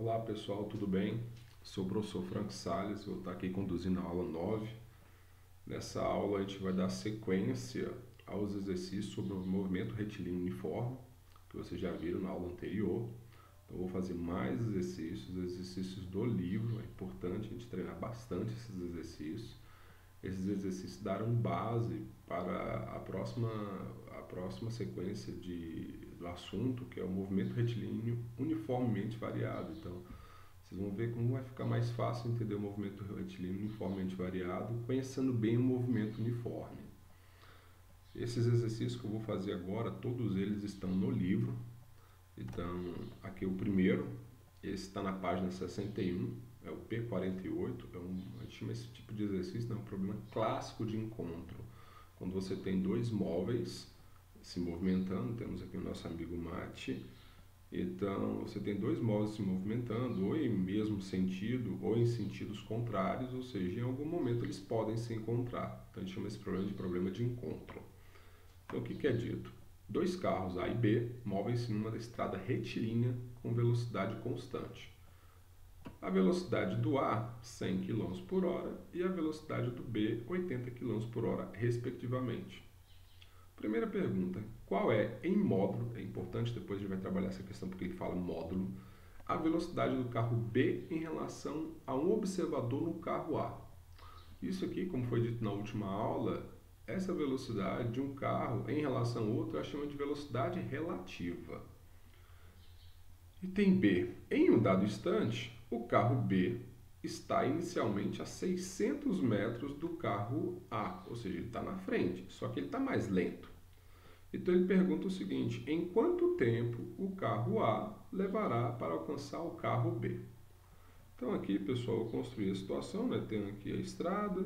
Olá pessoal, tudo bem? Sou o professor Franco Salles, vou estar aqui conduzindo a aula 9. Nessa aula a gente vai dar sequência aos exercícios sobre o movimento retilíneo uniforme, que vocês já viram na aula anterior. Então vou fazer mais exercícios do livro, é importante a gente treinar bastante esses exercícios. Esses exercícios darão base para a próxima sequência do assunto, que é o movimento retilíneo uniformemente variado. Então, vocês vão ver como vai ficar mais fácil entender o movimento retilíneo uniformemente variado, conhecendo bem o movimento uniforme. Esses exercícios que eu vou fazer agora, todos eles estão no livro. Então, aqui o primeiro, esse está na página 61, é o P48, a gente chama esse tipo de exercício, é um problema clássico de encontro. Quando você tem dois móveis se movimentando, temos aqui o nosso amigo Mate. Então, você tem dois móveis se movimentando, ou em mesmo sentido, ou em sentidos contrários, ou seja, em algum momento eles podem se encontrar. Então, a gente chama esse problema de encontro. Então, o que é dito? Dois carros A e B movem-se numa estrada retilínea com velocidade constante. A velocidade do A, 100 km por hora, e a velocidade do B, 80 km por hora, respectivamente. Primeira pergunta, qual é, em módulo, é importante, depois a gente vai trabalhar essa questão porque ele fala módulo, a velocidade do carro B em relação a um observador no carro A. Isso aqui, como foi dito na última aula, essa velocidade de um carro em relação ao outro, a chama de velocidade relativa. Item B, em um dado instante, o carro B está inicialmente a 600 metros do carro A, ou seja, ele está na frente, só que ele está mais lento. Então ele pergunta o seguinte, em quanto tempo o carro A levará para alcançar o carro B? Então aqui, pessoal, eu construí a situação, né? Tenho aqui a estrada,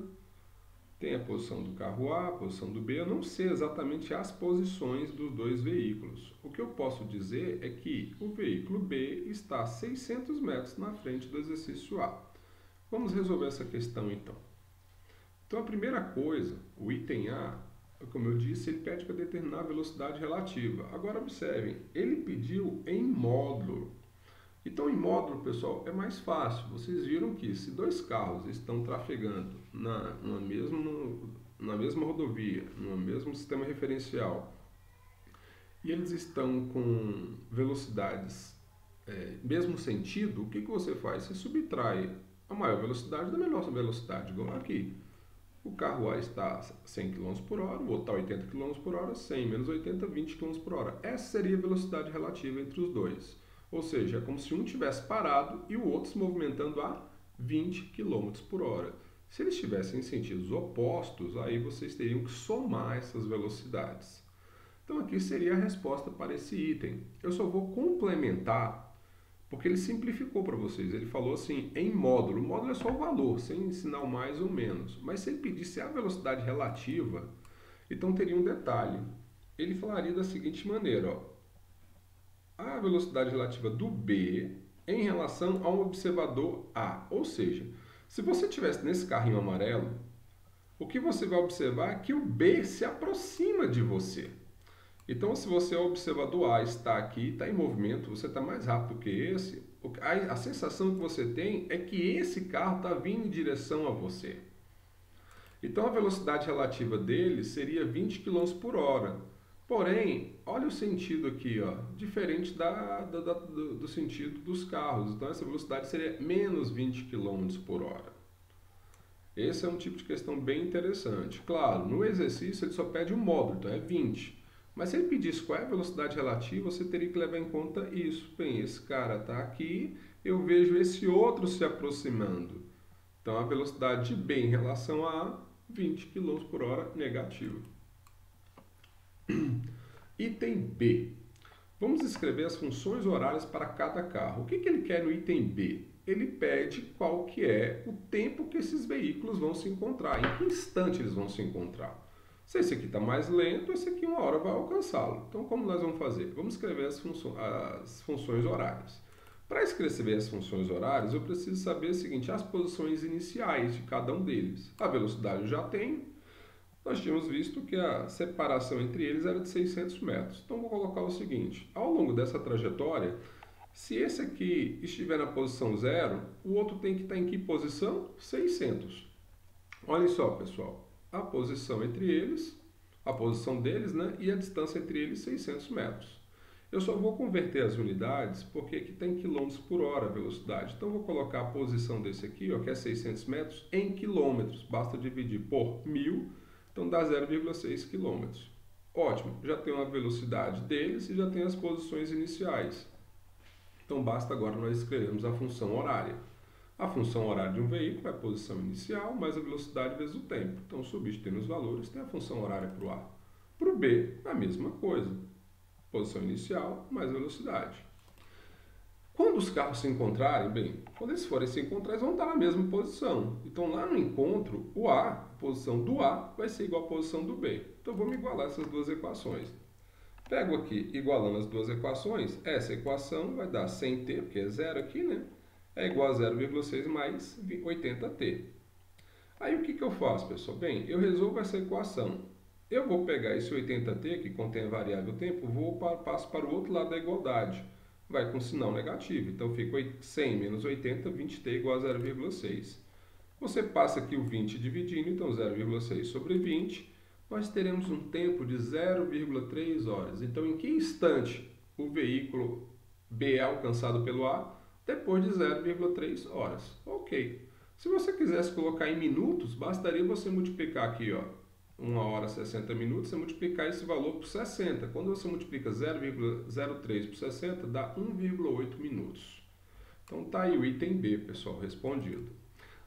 tem a posição do carro A, a posição do B, eu não sei exatamente as posições dos dois veículos. O que eu posso dizer é que o veículo B está a 600 metros na frente do exercício A. Vamos resolver essa questão então. Então a primeira coisa, o item A, como eu disse, ele pede para determinar a velocidade relativa. Agora observem, ele pediu em módulo. Então em módulo, pessoal, é mais fácil. Vocês viram que se dois carros estão trafegando na mesma rodovia, no mesmo sistema referencial, e eles estão com velocidades mesmo sentido, o que você faz? Você subtrai a maior velocidade da menor velocidade, igual aqui. O carro A está a 100 km por hora, o outro está a 80 km por hora, 100 menos 80, 20 km por hora. Essa seria a velocidade relativa entre os dois. Ou seja, é como se um tivesse parado e o outro se movimentando a 20 km por hora. Se eles estivessem em sentidos opostos, aí vocês teriam que somar essas velocidades. Então aqui seria a resposta para esse item. Eu só vou complementar, porque ele simplificou para vocês. Ele falou assim, em módulo. O módulo é só o valor, sem ensinar o mais ou menos. Mas se ele pedisse a velocidade relativa, então teria um detalhe. Ele falaria da seguinte maneira, ó. A velocidade relativa do B em relação ao observador A. Ou seja, se você estivesse nesse carrinho amarelo, o que você vai observar é que o B se aproxima de você. Então, se você é o observador A, está aqui, está em movimento, você está mais rápido que esse, a sensação que você tem é que esse carro está vindo em direção a você. Então, a velocidade relativa dele seria 20 km por hora. Porém, olha o sentido aqui, ó, diferente do sentido dos carros. Então, essa velocidade seria menos 20 km por hora. Esse é um tipo de questão bem interessante. Claro, no exercício ele só pede o módulo, então é 20. Mas se ele pedisse qual é a velocidade relativa, você teria que levar em conta isso. Bem, esse cara está aqui, eu vejo esse outro se aproximando. Então, a velocidade de B em relação a A, 20 km por hora negativa. Item B. Vamos escrever as funções horárias para cada carro. O que ele quer no item B? Ele pede qual que é o tempo que esses veículos vão se encontrar, em que instante eles vão se encontrar. Se esse aqui está mais lento, esse aqui uma hora vai alcançá-lo. Então, como nós vamos fazer? Vamos escrever as funções horárias. Para escrever as funções horárias, eu preciso saber o seguinte, as posições iniciais de cada um deles. A velocidade eu já tenho. Nós tínhamos visto que a separação entre eles era de 600 metros. Então, vou colocar o seguinte, ao longo dessa trajetória, Se esse aqui estiver na posição 0, o outro tem que estar em que posição? 600. Olhem só, pessoal, a posição entre eles, a posição deles, né, e a distância entre eles, 600 metros. Eu só vou converter as unidades porque aqui tem quilômetros por hora a velocidade. Então, vou colocar a posição desse aqui, ó, que é 600 metros, em quilômetros. Basta dividir por 1.000, então dá 0,6 quilômetros. Ótimo, já tenho a velocidade deles e já tenho as posições iniciais. Então, basta agora nós escrevermos a função horária. A função horária de um veículo é a posição inicial mais a velocidade vezes o tempo. Então, substituindo os valores, tem a função horária para o A. Para o B, a mesma coisa. Posição inicial mais velocidade. Quando os carros se encontrarem, bem, quando eles forem se encontrar, eles vão estar na mesma posição. Então, lá no encontro, o A, a posição do A, vai ser igual à posição do B. Então, vamos igualar essas duas equações. Pego aqui, igualando as duas equações, essa equação vai dar 100t, porque é zero aqui, né? É igual a 0,6 mais 80t. Aí, o que eu faço, pessoal? Bem, eu resolvo essa equação. Eu vou pegar esse 80t, que contém a variável tempo, passo para o outro lado da igualdade. Vai com sinal negativo. Então, fica 100 menos 80, 20t igual a 0,6. Você passa aqui o 20 dividindo, então 0,6 sobre 20. Nós teremos um tempo de 0,3 horas. Então, em que instante o veículo B é alcançado pelo A? Depois de 0,3 horas. Ok. Se você quisesse colocar em minutos, bastaria você multiplicar aqui, ó, 1 hora 60 minutos, você multiplicar esse valor por 60. Quando você multiplica 0,03 por 60, dá 1,8 minutos. Então, tá aí o item B, pessoal, respondido.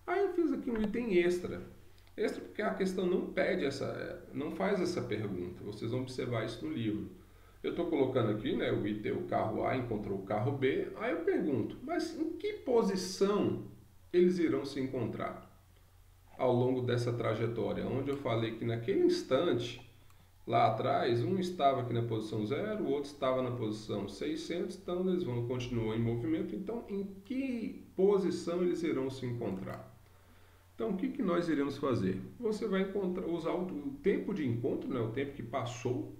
Aí eu fiz aqui um item extra. Extra porque a questão não faz essa pergunta. Vocês vão observar isso no livro. Eu estou colocando aqui, né, o carro A encontrou o carro B. Aí eu pergunto, mas em que posição eles irão se encontrar ao longo dessa trajetória? Onde eu falei que naquele instante, lá atrás, um estava aqui na posição 0, o outro estava na posição 600, então eles vão continuar em movimento. Então, em que posição eles irão se encontrar? Então, o que nós iremos fazer? Você vai usar o tempo de encontro, né, o tempo que passou,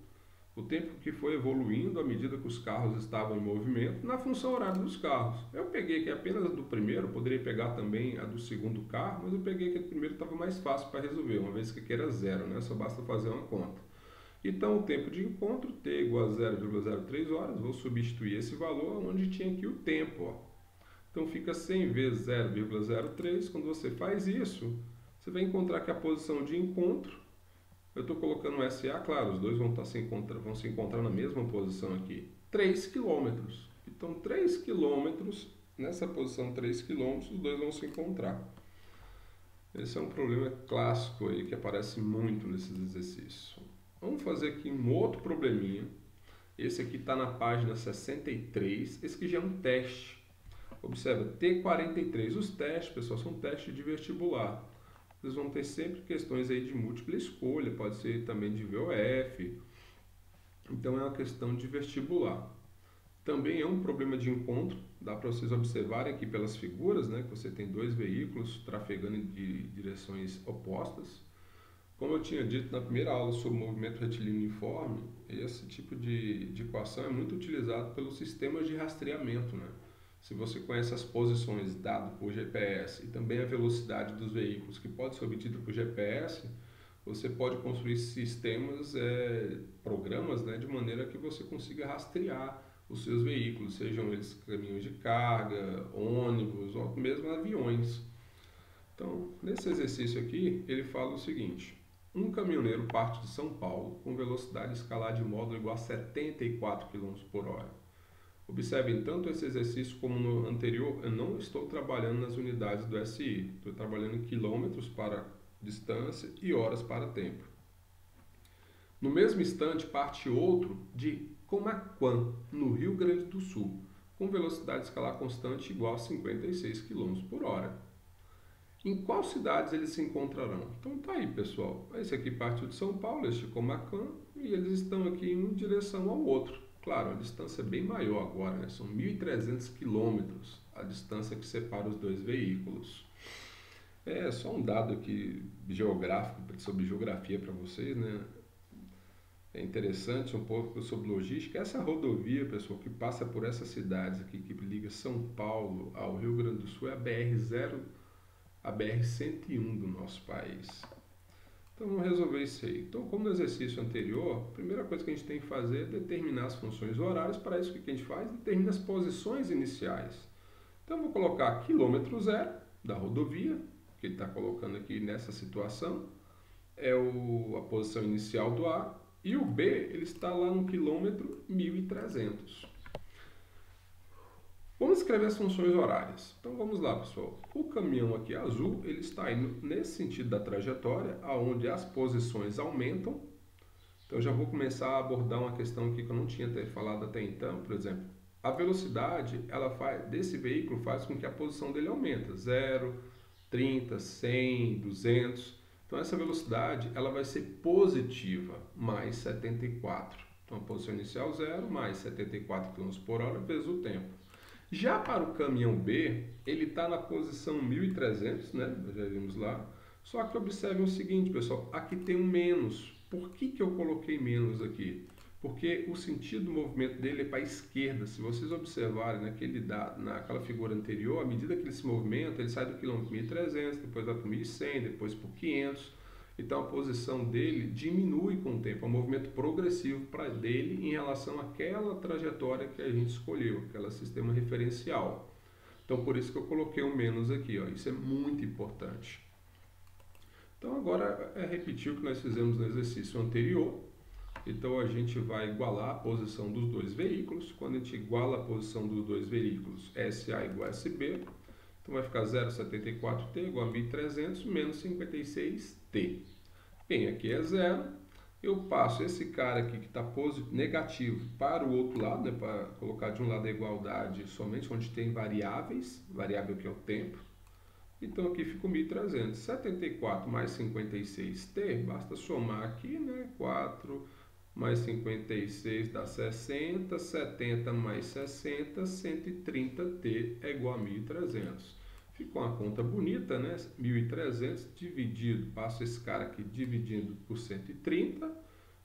o tempo que foi evoluindo à medida que os carros estavam em movimento, na função horária dos carros. Eu peguei aqui apenas a do primeiro, poderia pegar também a do segundo carro, mas eu peguei que a do primeiro estava mais fácil para resolver, uma vez que aqui era zero, né? Só basta fazer uma conta. Então, o tempo de encontro, t igual a 0,03 horas, vou substituir esse valor onde tinha aqui o tempo, ó. Então, fica 100 vezes 0,03. Quando você faz isso, você vai encontrar que a posição de encontro, eu estou colocando um SA, claro, os dois vão se encontrar na mesma posição aqui, 3 km. Então, 3 km, nessa posição 3 km, os dois vão se encontrar. Esse é um problema clássico aí que aparece muito nesses exercícios. Vamos fazer aqui um outro probleminha. Esse aqui está na página 63. Esse aqui já é um teste. Observa, T43. Os testes, pessoal, são testes de vestibular. Vocês vão ter sempre questões aí de múltipla escolha, pode ser também de VOF. Então, é uma questão de vestibular. Também é um problema de encontro. Dá para vocês observarem aqui pelas figuras, né, que você tem dois veículos trafegando em direções opostas. Como eu tinha dito na primeira aula sobre o movimento retilíneo uniforme, esse tipo de equação é muito utilizado pelos sistemas de rastreamento, né? Se você conhece as posições dadas por GPS e também a velocidade dos veículos que pode ser obtida por GPS, você pode construir sistemas, programas, né, de maneira que você consiga rastrear os seus veículos, sejam eles caminhões de carga, ônibus ou mesmo aviões. Então, nesse exercício aqui, ele fala o seguinte: um caminhoneiro parte de São Paulo com velocidade escalar de módulo igual a 74 km por hora. Observem, tanto esse exercício como no anterior, eu não estou trabalhando nas unidades do SI. Estou trabalhando em quilômetros para distância e horas para tempo. No mesmo instante, parte outro de Camaquã, no Rio Grande do Sul, com velocidade escalar constante igual a 56 km por hora. Em quais cidades eles se encontrarão? Então tá aí, pessoal. Esse aqui partiu de São Paulo, este de Camaquã, e eles estão aqui em direção ao outro. Claro, a distância é bem maior agora, né? São 1.300 quilômetros a distância que separa os dois veículos. É só um dado aqui geográfico, sobre geografia para vocês, né? é interessante um pouco sobre logística. Essa rodovia, pessoal, que passa por essas cidades aqui, que liga São Paulo ao Rio Grande do Sul, é a BR-101 do nosso país. Então vamos resolver isso aí. Então, como no exercício anterior, a primeira coisa que a gente tem que fazer é determinar as funções horárias. Para isso, o que a gente faz? Determina as posições iniciais. Então eu vou colocar quilômetro zero da rodovia, que ele está colocando aqui nessa situação, é a posição inicial do A, e o B ele está lá no quilômetro 1300. Vamos escrever as funções horárias. Então vamos lá, pessoal. O caminhão aqui azul, ele está indo nesse sentido da trajetória, aonde as posições aumentam. Então já vou começar a abordar uma questão aqui que eu não tinha falado até então. Por exemplo, a velocidade desse veículo faz com que a posição dele aumente. 0, 30, 100, 200. Então essa velocidade ela vai ser positiva, mais 74. Então a posição inicial 0, mais 74 km por hora vezes o tempo. Já para o caminhão B, ele está na posição 1300, né? Já vimos lá. Só que observem o seguinte, pessoal, aqui tem um menos. Por que eu coloquei menos aqui? Porque o sentido do movimento dele é para a esquerda. Se vocês observarem naquela figura anterior, à medida que ele se movimenta, ele sai do quilômetro 1300, depois vai para o 1100, depois para o 500. Então a posição dele diminui com o tempo, é um movimento progressivo dele em relação àquela trajetória que a gente escolheu, aquele sistema referencial. Então por isso que eu coloquei o menos aqui, ó. Isso é muito importante. Então agora é repetir o que nós fizemos no exercício anterior. Então a gente vai igualar a posição dos dois veículos. Quando a gente iguala a posição dos dois veículos, SA igual a SB, então vai ficar 0,74T igual a 1.300 menos 56T. Bem, aqui é 0. Eu passo esse cara aqui que está negativo para o outro lado, né, para colocar de um lado a igualdade somente onde tem variáveis, variável que é o tempo. Então aqui fica o 1.300. 74 mais 56T, basta somar aqui, né, 4 mais 56 dá 60, 70 mais 60, 130T é igual a 1.300. Ficou uma conta bonita, né? 1.300 dividido, passo esse cara aqui dividindo por 130,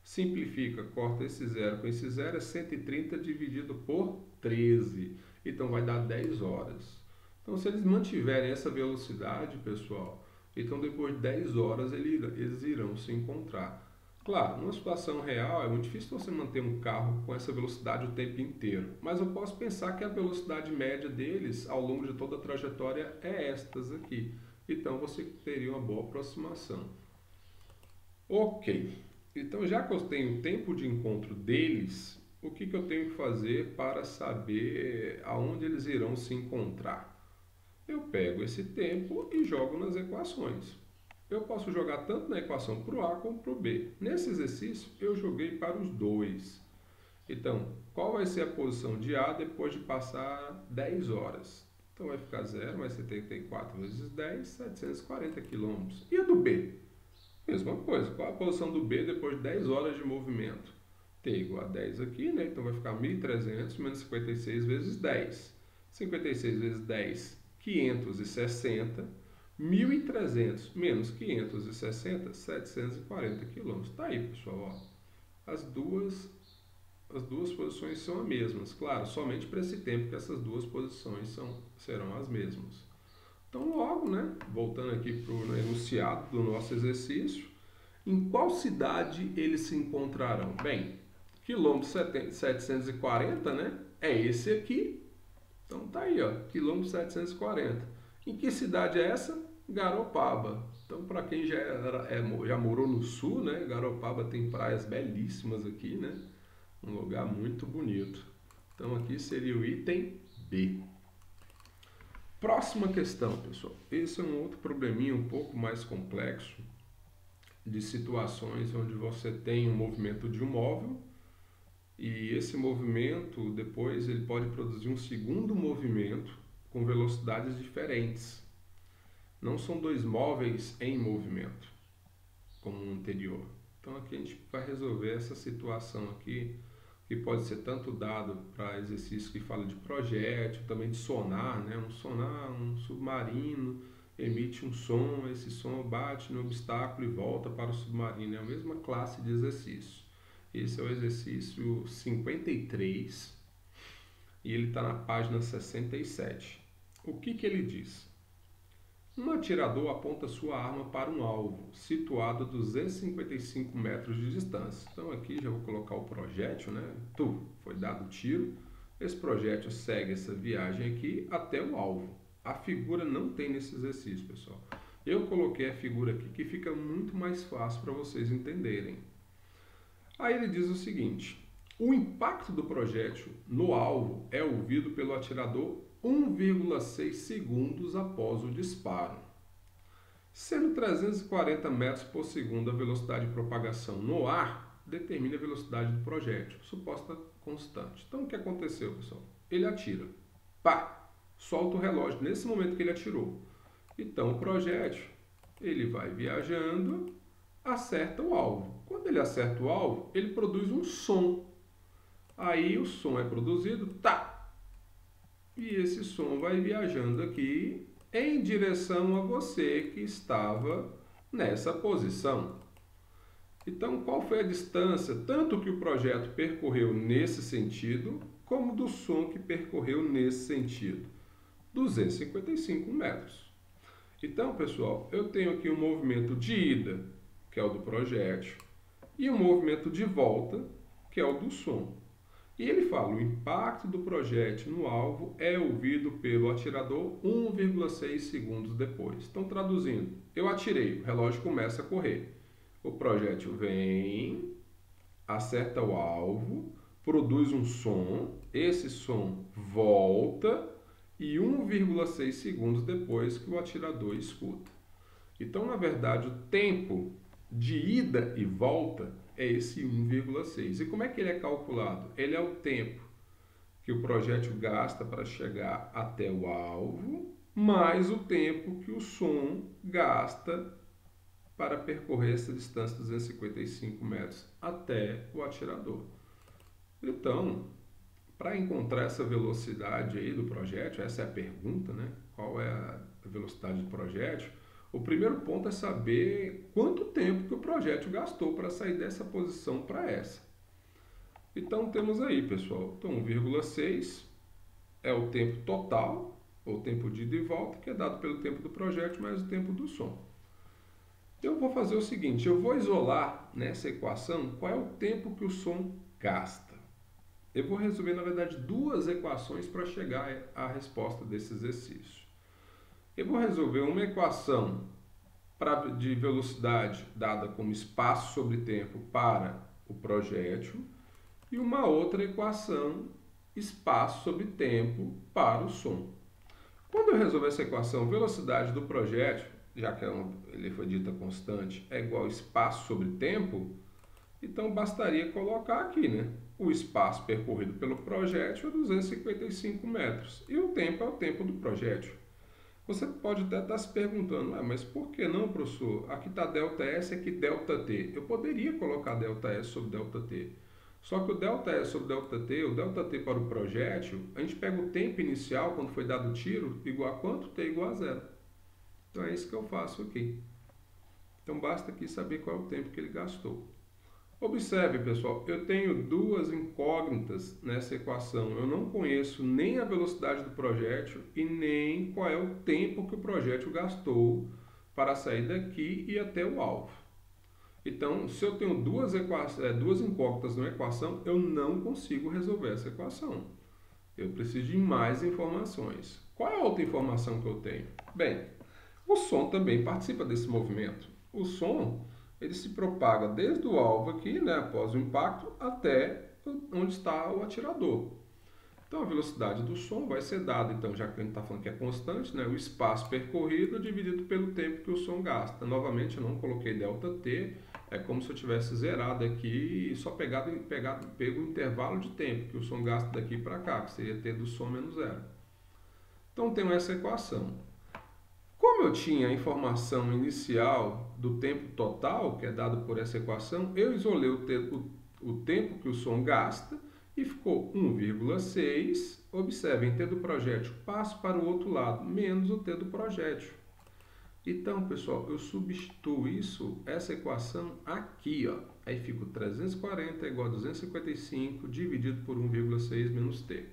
simplifica, corta esse zero com esse zero, é 130 dividido por 13. Então vai dar 10 horas. Então se eles mantiverem essa velocidade, pessoal, então depois de 10 horas eles irão se encontrar. Claro, numa situação real é muito difícil você manter um carro com essa velocidade o tempo inteiro, mas eu posso pensar que a velocidade média deles ao longo de toda a trajetória é estas aqui. Então você teria uma boa aproximação. Ok, então já que eu tenho o tempo de encontro deles, o que eu tenho que fazer para saber aonde eles irão se encontrar? Eu pego esse tempo e jogo nas equações. Eu posso jogar tanto na equação para o A como para o B. Nesse exercício, eu joguei para os dois. Então, qual vai ser a posição de A depois de passar 10 horas? Então, vai ficar 0 mais 74 vezes 10, 740 km. E a do B? Mesma coisa. Qual a posição do B depois de 10 horas de movimento? T igual a 10 aqui, né? Então, vai ficar 1.300 menos 56 vezes 10. 56 vezes 10, 560. 1.300 menos 560, 740 km. Tá aí, pessoal. Ó. As duas posições são as mesmas. Claro, somente para esse tempo que essas duas posições serão as mesmas. Então, logo, né, voltando aqui para o enunciado do nosso exercício, em qual cidade eles se encontrarão? Bem, quilômetro 740, né, é esse aqui. Então, tá aí, ó, quilômetro 740. Em que cidade é essa? Garopaba. Então, para quem já morou no sul, né? Garopaba tem praias belíssimas aqui, né? Um lugar muito bonito. Então, aqui seria o item B. Próxima questão, pessoal. Esse é um outro probleminha um pouco mais complexo de situações onde você tem um movimento de um móvel e esse movimento, depois, ele pode produzir um segundo movimento com velocidades diferentes. Não são dois móveis em movimento, como o anterior. Então aqui a gente vai resolver essa situação aqui, que pode ser tanto dado para exercício que fala de projétil, também de sonar, né? Um sonar, um submarino, emite um som, esse som bate no obstáculo e volta para o submarino. É a mesma classe de exercício. Esse é o exercício 53 e ele está na página 67. O que ele diz? Um atirador aponta sua arma para um alvo situado a 255 metros de distância. Então aqui já vou colocar o projétil, né? Foi dado o tiro. Esse projétil segue essa viagem aqui até o alvo. A figura não tem nesse exercício, pessoal. Eu coloquei a figura aqui que fica muito mais fácil para vocês entenderem. Aí ele diz o seguinte: o impacto do projétil no alvo é ouvido pelo atirador 1,6 segundos após o disparo. Sendo 340 metros por segundo a velocidade de propagação no ar, determine a velocidade do projétil, suposta constante. Então o que aconteceu, pessoal? Ele atira. Pá! Solta o relógio nesse momento que ele atirou. Então o projétil, ele vai viajando, acerta o alvo. Quando ele acerta o alvo, ele produz um som. Aí o som é produzido, tá! E esse som vai viajando aqui em direção a você que estava nessa posição. Então, qual foi a distância, tanto que o projeto percorreu nesse sentido, como do som que percorreu nesse sentido? 255 metros. Então, pessoal, eu tenho aqui um movimento de ida, que é o do projétil, e um movimento de volta, que é o do som. E ele fala, o impacto do projétil no alvo é ouvido pelo atirador 1,6 segundos depois. Então, traduzindo, eu atirei, o relógio começa a correr. O projétil vem, acerta o alvo, produz um som, esse som volta e 1,6 segundos depois que o atirador escuta. Então, na verdade, o tempo de ida e volta é esse 1,6. E como é que ele é calculado? Ele é o tempo que o projétil gasta para chegar até o alvo, mais o tempo que o som gasta para percorrer essa distância de 255 metros até o atirador. Então, para encontrar essa velocidade aí do projétil, essa é a pergunta, né? Qual é a velocidade do projétil? O primeiro ponto é saber quanto tempo que o projétil gastou para sair dessa posição para essa. Então temos aí, pessoal, então 1,6 é o tempo total, ou tempo de ida e volta, que é dado pelo tempo do projétil mais o tempo do som. Eu vou fazer o seguinte, eu vou isolar nessa equação qual é o tempo que o som gasta. Eu vou resolver, na verdade, duas equações para chegar à resposta desse exercício. Eu vou resolver uma equação de velocidade dada como espaço sobre tempo para o projétil e uma outra equação espaço sobre tempo para o som. Quando eu resolver essa equação, velocidade do projétil, já que ele foi dita constante, é igual a espaço sobre tempo, então bastaria colocar aqui, né? O espaço percorrido pelo projétil é 255 metros e o tempo é o tempo do projétil. Você pode até estar se perguntando, mas por que não, professor? Aqui está ΔS, aqui ΔT. Eu poderia colocar ΔS sobre ΔT. Só que o ΔS sobre ΔT, o ΔT para o projétil, a gente pega o tempo inicial, quando foi dado o tiro, igual a quanto? T igual a 0. Então é isso que eu faço aqui. Então basta aqui saber qual é o tempo que ele gastou. Observe, pessoal, eu tenho duas incógnitas nessa equação. Eu não conheço nem a velocidade do projétil e nem qual é o tempo que o projétil gastou para sair daqui e até o alvo. Então, se eu tenho duas incógnitas numa equação, eu não consigo resolver essa equação. Eu preciso de mais informações. Qual é a outra informação que eu tenho? Bem, o som também participa desse movimento. O som, ele se propaga desde o alvo aqui, né, após o impacto, até onde está o atirador. Então, a velocidade do som vai ser dada, então, já que a gente está falando que é constante, né, o espaço percorrido dividido pelo tempo que o som gasta. Novamente, eu não coloquei ΔT, é como se eu tivesse zerado aqui e só pego o intervalo de tempo que o som gasta daqui para cá, que seria T do som menos zero. Então, tenho essa equação. Como eu tinha a informação inicial do tempo total, que é dado por essa equação, eu isolei o tempo que o som gasta e ficou 1,6. Observem, T do projétil passo para o outro lado, menos o T do projétil. Então, pessoal, eu substituo essa equação aqui, ó. Aí fica 340 igual a 255 dividido por 1,6 menos t.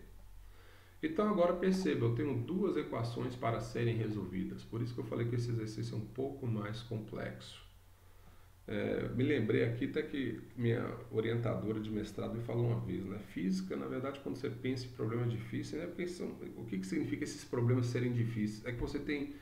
Então agora perceba, eu tenho duas equações para serem resolvidas. Por isso que eu falei que esse exercício é um pouco mais complexo. Me lembrei aqui até que minha orientadora de mestrado me falou uma vez, né? Física, na verdade, quando você pensa em problemas difíceis, né? O que significa esses problemas serem difíceis? É que você tem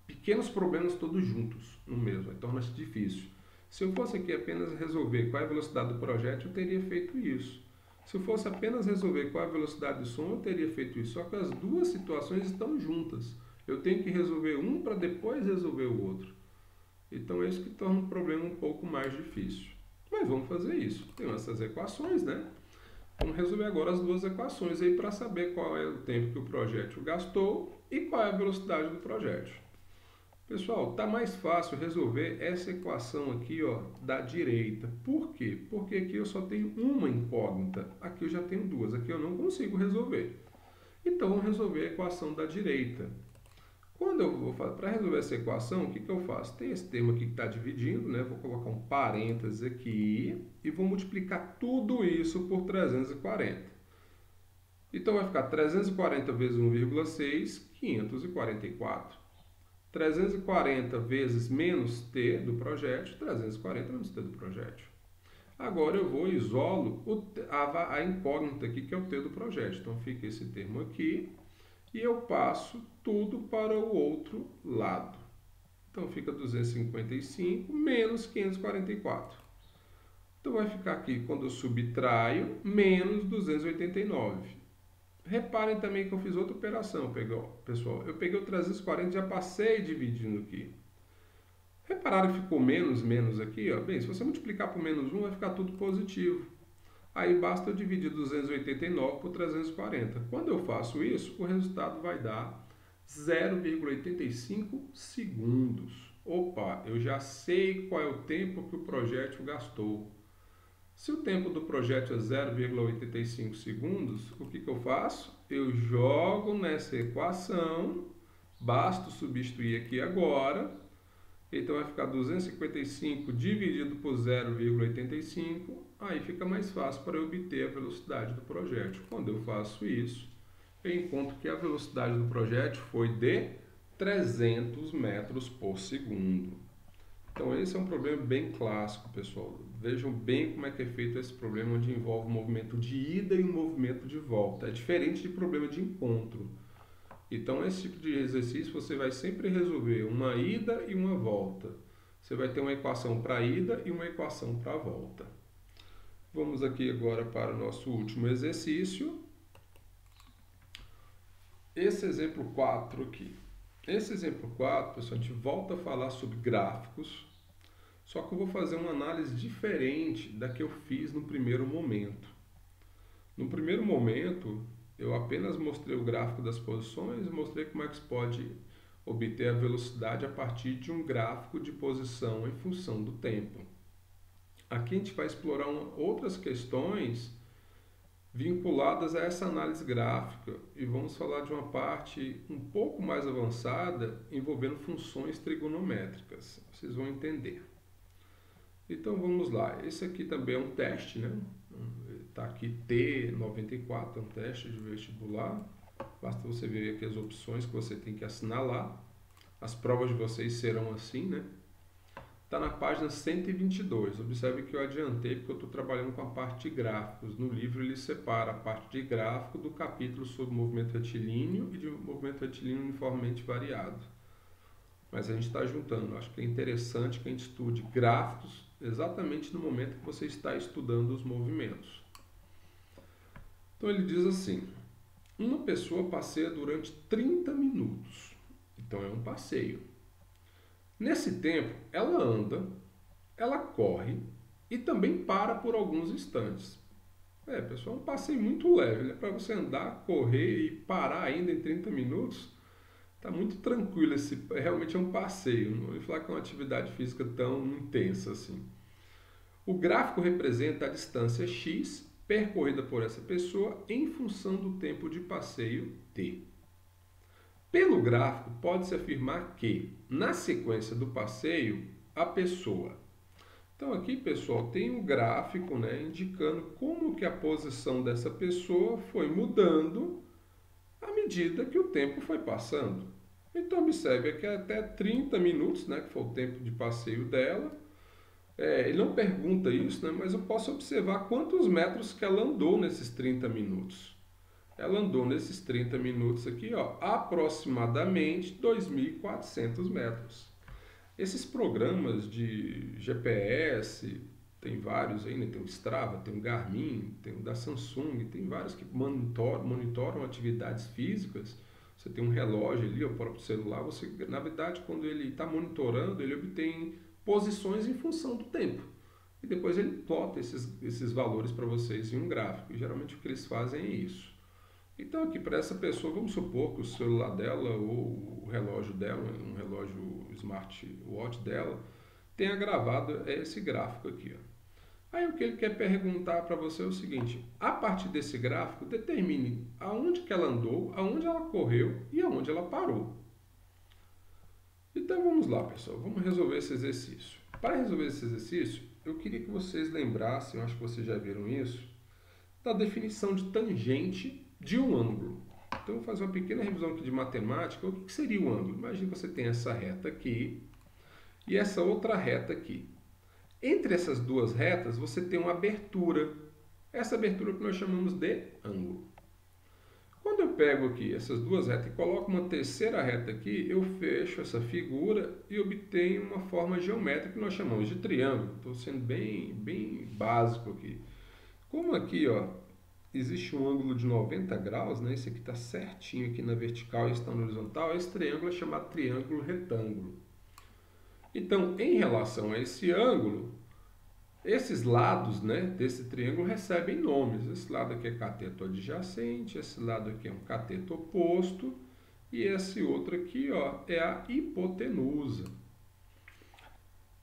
pequenos problemas todos juntos no mesmo, aí torna-se difícil. Se eu fosse aqui apenas resolver qual é a velocidade do projétil, eu teria feito isso. Se eu fosse apenas resolver qual é a velocidade do som, eu teria feito isso. Só que as duas situações estão juntas. Eu tenho que resolver um para depois resolver o outro. Então é isso que torna o problema um pouco mais difícil. Mas vamos fazer isso. Tem essas equações, né? Vamos resolver agora as duas equações aí para saber qual é o tempo que o projétil gastou e qual é a velocidade do projétil. Pessoal, está mais fácil resolver essa equação aqui, ó, da direita. Por quê? Porque aqui eu só tenho uma incógnita. Aqui eu já tenho duas. Aqui eu não consigo resolver. Então, vamos resolver a equação da direita. Quando eu vou fazer, para resolver essa equação, o que eu faço? Tem esse termo aqui que está dividindo, né? Vou colocar um parênteses aqui e vou multiplicar tudo isso por 340. Então, vai ficar 340 vezes 1,6, 544. 340 vezes menos t do projétil, 340 menos t do projétil. Agora eu vou e isolo a incógnita aqui, que é o t do projétil. Então fica esse termo aqui e eu passo tudo para o outro lado. Então fica 255 menos 544. Então vai ficar aqui, quando eu subtraio, menos 289. Reparem também que eu fiz outra operação, pessoal. Eu peguei o 340 e já passei dividindo aqui. Repararam que ficou menos aqui? Ó? Bem, se você multiplicar por menos 1, vai ficar tudo positivo. Aí basta eu dividir 289 por 340. Quando eu faço isso, o resultado vai dar 0,85 segundos. Opa, eu já sei qual é o tempo que o projétil gastou. Se o tempo do projétil é 0,85 segundos, o que eu faço? Eu jogo nessa equação, basta substituir aqui agora, então vai ficar 255 dividido por 0,85, aí fica mais fácil para eu obter a velocidade do projétil. Quando eu faço isso, eu encontro que a velocidade do projétil foi de 300 metros por segundo. Então esse é um problema bem clássico, pessoal. Vejam bem como é que é feito esse problema, onde envolve um movimento de ida e um movimento de volta. É diferente de problema de encontro. Então esse tipo de exercício você vai sempre resolver uma ida e uma volta. Você vai ter uma equação para ida e uma equação para volta. Vamos aqui agora para o nosso último exercício. Esse exemplo 4 aqui. Esse exemplo 4, pessoal, a gente volta a falar sobre gráficos, só que eu vou fazer uma análise diferente da que eu fiz no primeiro momento. No primeiro momento, eu apenas mostrei o gráfico das posições e mostrei como é que se pode obter a velocidade a partir de um gráfico de posição em função do tempo. Aqui a gente vai explorar outras questões vinculadas a essa análise gráfica e vamos falar de uma parte um pouco mais avançada envolvendo funções trigonométricas. Vocês vão entender. Então vamos lá. Esse aqui também é um teste, né? Está aqui T94, é um teste de vestibular. Basta você ver aqui as opções que você tem que assinalar. As provas de vocês serão assim, né? Está na página 122. Observe que eu adiantei porque eu estou trabalhando com a parte de gráficos. No livro ele separa a parte de gráfico do capítulo sobre movimento retilíneo e de movimento retilíneo uniformemente variado. Mas a gente está juntando. Acho que é interessante que a gente estude gráficos exatamente no momento que você está estudando os movimentos. Então ele diz assim: uma pessoa passeia durante 30 minutos. Então é um passeio. Nesse tempo, ela anda, ela corre e também para por alguns instantes. Pessoal, é um passeio muito leve, né? Para você andar, correr e parar ainda em 30 minutos, está muito tranquilo. Realmente é um passeio, não vou falar que é uma atividade física tão intensa assim. O gráfico representa a distância x percorrida por essa pessoa em função do tempo de passeio t. Pelo gráfico, pode-se afirmar que, na sequência do passeio, a pessoa... Então aqui, pessoal, tem um gráfico, né, indicando como que a posição dessa pessoa foi mudando à medida que o tempo foi passando. Então observe aqui até 30 minutos, né, que foi o tempo de passeio dela. Ele não pergunta isso, né, mas eu posso observar quantos metros que ela andou nesses 30 minutos. Ela andou nesses 30 minutos aqui, ó, aproximadamente 2.400 metros. Esses programas de GPS, tem vários aí, né? Tem o Strava, tem o Garmin, tem o da Samsung, tem vários que monitoram atividades físicas. Você tem um relógio ali, o próprio celular, você, na verdade, quando ele está monitorando, ele obtém posições em função do tempo. E depois ele plota esses valores para vocês em um gráfico. E geralmente o que eles fazem é isso. Então aqui para essa pessoa, vamos supor que o celular dela ou o relógio dela, um relógio smartwatch dela, tenha gravado esse gráfico aqui. Ó. Aí o que ele quer perguntar para você é o seguinte: a partir desse gráfico, determine aonde que ela andou, aonde ela correu e aonde ela parou. Então vamos lá, pessoal, vamos resolver esse exercício. Para resolver esse exercício, eu queria que vocês lembrassem, eu acho que vocês já viram isso, da definição de tangente de um ângulo. Então, eu vou fazer uma pequena revisão aqui de matemática. O que seria o ângulo? Imagine que você tem essa reta aqui e essa outra reta aqui. Entre essas duas retas, você tem uma abertura. Essa abertura que nós chamamos de ângulo. Quando eu pego aqui essas duas retas e coloco uma terceira reta aqui, eu fecho essa figura e obtenho uma forma geométrica que nós chamamos de triângulo. Estou sendo bem básico aqui. Como aqui, ó, existe um ângulo de 90 graus, né? Esse aqui está certinho aqui na vertical e está na horizontal. Esse triângulo é chamado triângulo retângulo. Então, em relação a esse ângulo, esses lados, né, desse triângulo recebem nomes. Esse lado aqui é cateto adjacente, esse lado aqui é um cateto oposto e esse outro aqui, ó, é a hipotenusa.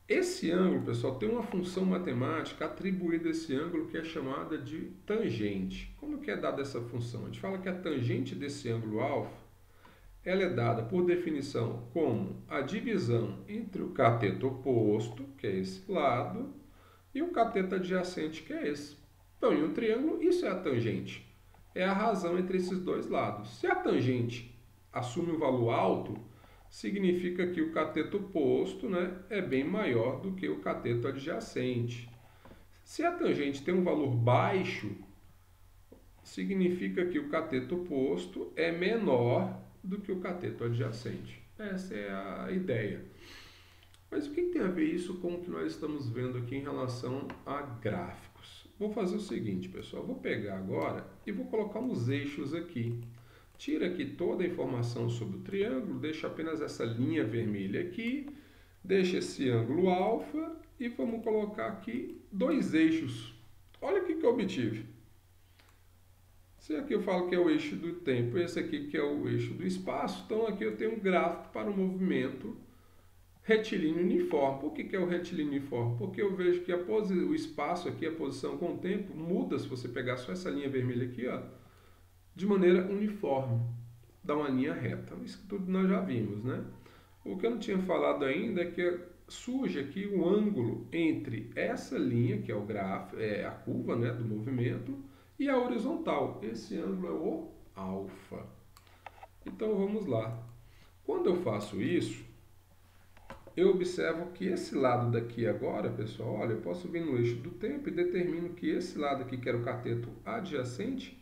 Esse ângulo, pessoal, tem uma função matemática atribuída a esse ângulo que é chamada de tangente. Como que é dada essa função? A gente fala que a tangente desse ângulo alfa, ela é dada por definição como a divisão entre o cateto oposto, que é esse lado, e o cateto adjacente, que é esse. Então, em um triângulo, isso é a tangente. É a razão entre esses dois lados. Se a tangente assume um valor alto, significa que o cateto oposto, né, é bem maior do que o cateto adjacente. Se a tangente tem um valor baixo, significa que o cateto oposto é menor do que o cateto adjacente. Essa é a ideia. Mas o que tem a ver isso com o que nós estamos vendo aqui em relação a gráficos? Vou fazer o seguinte, pessoal. Vou pegar agora e vou colocar uns eixos aqui. Tira aqui toda a informação sobre o triângulo, deixa apenas essa linha vermelha aqui, deixa esse ângulo alfa e vamos colocar aqui dois eixos. Olha o que eu obtive. Esse aqui eu falo que é o eixo do tempo, esse aqui que é o eixo do espaço. Então aqui eu tenho um gráfico para o movimento retilíneo uniforme. Por que é o retilíneo uniforme? Porque eu vejo que o espaço aqui, a posição com o tempo, muda se você pegar só essa linha vermelha aqui, ó, de maneira uniforme, dá uma linha reta. Isso tudo nós já vimos, né? O que eu não tinha falado ainda é que surge aqui o ângulo entre essa linha, que é o gráfico, é a curva, né, do movimento, e a horizontal. Esse ângulo é o alfa. Então vamos lá. Quando eu faço isso, eu observo que esse lado daqui agora, pessoal, olha, eu posso vir no eixo do tempo e determino que esse lado aqui, que era o cateto adjacente,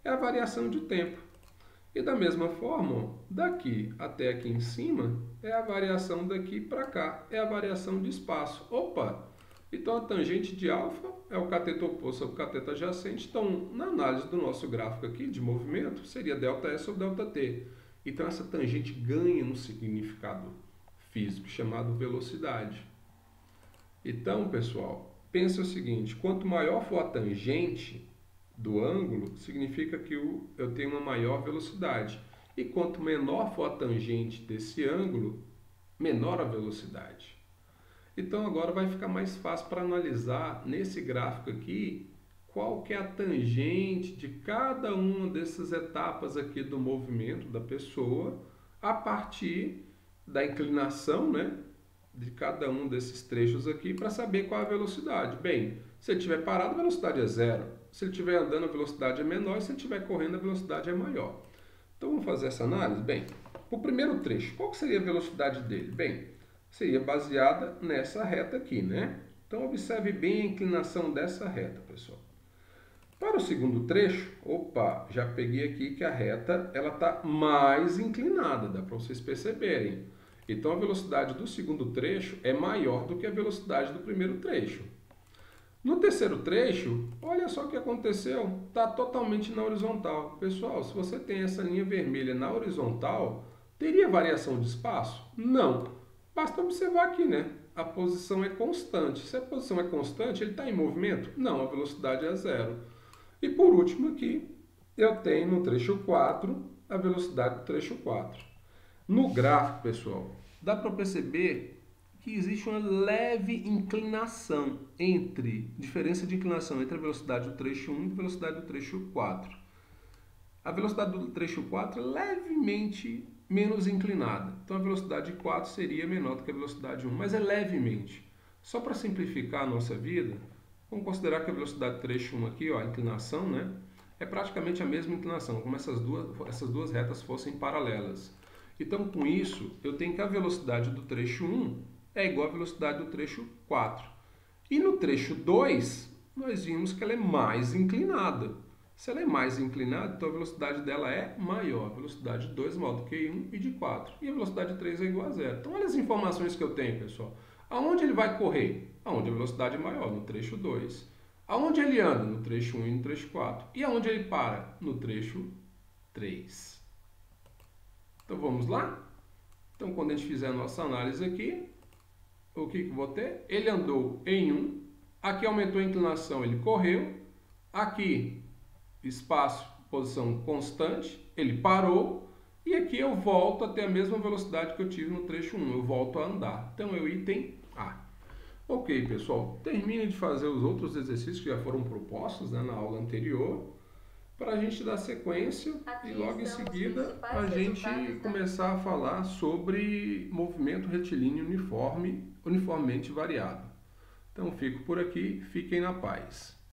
é a variação de tempo. E da mesma forma, daqui até aqui em cima, é a variação daqui para cá, é a variação de espaço. Opa! Então a tangente de alfa é o cateto oposto ao cateto adjacente. Então, na análise do nosso gráfico aqui de movimento, seria ΔS sobre ΔT. Então essa tangente ganha um significado físico chamado velocidade. Então, pessoal, pensa o seguinte, quanto maior for a tangente do ângulo, significa que eu tenho uma maior velocidade. E quanto menor for a tangente desse ângulo, menor a velocidade. Então agora vai ficar mais fácil para analisar nesse gráfico aqui qual que é a tangente de cada uma dessas etapas aqui do movimento da pessoa a partir da inclinação, né, de cada um desses trechos aqui para saber qual é a velocidade. Bem, se ele estiver parado, a velocidade é zero. Se ele estiver andando, a velocidade é menor. E se ele estiver correndo, a velocidade é maior. Então, vamos fazer essa análise? Bem, para o primeiro trecho, qual seria a velocidade dele? Bem, seria baseada nessa reta aqui, né? Então, observe bem a inclinação dessa reta, pessoal. Para o segundo trecho, opa, já peguei aqui que a reta ela está mais inclinada, dá para vocês perceberem. Então, a velocidade do segundo trecho é maior do que a velocidade do primeiro trecho. No terceiro trecho, olha só o que aconteceu, está totalmente na horizontal. Pessoal, se você tem essa linha vermelha na horizontal, teria variação de espaço? Não. Basta observar aqui, né? A posição é constante. Se a posição é constante, ele está em movimento? Não, a velocidade é zero. E por último aqui, eu tenho no trecho 4 a velocidade do trecho 4. No gráfico, pessoal, dá para perceber que existe uma leve inclinação diferença de inclinação entre a velocidade do trecho 1 e a velocidade do trecho 4. A velocidade do trecho 4 é levemente menos inclinada. Então a velocidade 4 seria menor do que a velocidade 1, mas é levemente. Só para simplificar a nossa vida, vamos considerar que a velocidade do trecho 1 aqui, ó, a inclinação, né, é praticamente a mesma inclinação, como essas duas retas fossem paralelas. Então, com isso, eu tenho que a velocidade do trecho 1 é igual à velocidade do trecho 4. E no trecho 2, nós vimos que ela é mais inclinada. Se ela é mais inclinada, então a velocidade dela é maior. A velocidade de 2 é maior do que 1 e de 4. E a velocidade de 3 é igual a 0. Então, olha as informações que eu tenho, pessoal. Aonde ele vai correr? Aonde a velocidade é maior, no trecho 2. Aonde ele anda? No trecho 1 e no trecho 4. E aonde ele para? No trecho 3. Então, vamos lá? Então, quando a gente fizer a nossa análise aqui, o que eu vou ter? Ele andou em 1, aqui aumentou a inclinação, ele correu, aqui espaço, posição constante, ele parou, e aqui eu volto a ter a mesma velocidade que eu tive no trecho 1, eu volto a andar. Então é o item A. Ok, pessoal, termine de fazer os outros exercícios que já foram propostos, né, na aula anterior, para a gente dar sequência e logo em seguida a gente começar a falar sobre movimento retilíneo uniformemente variado. Então fico por aqui, fiquem na paz.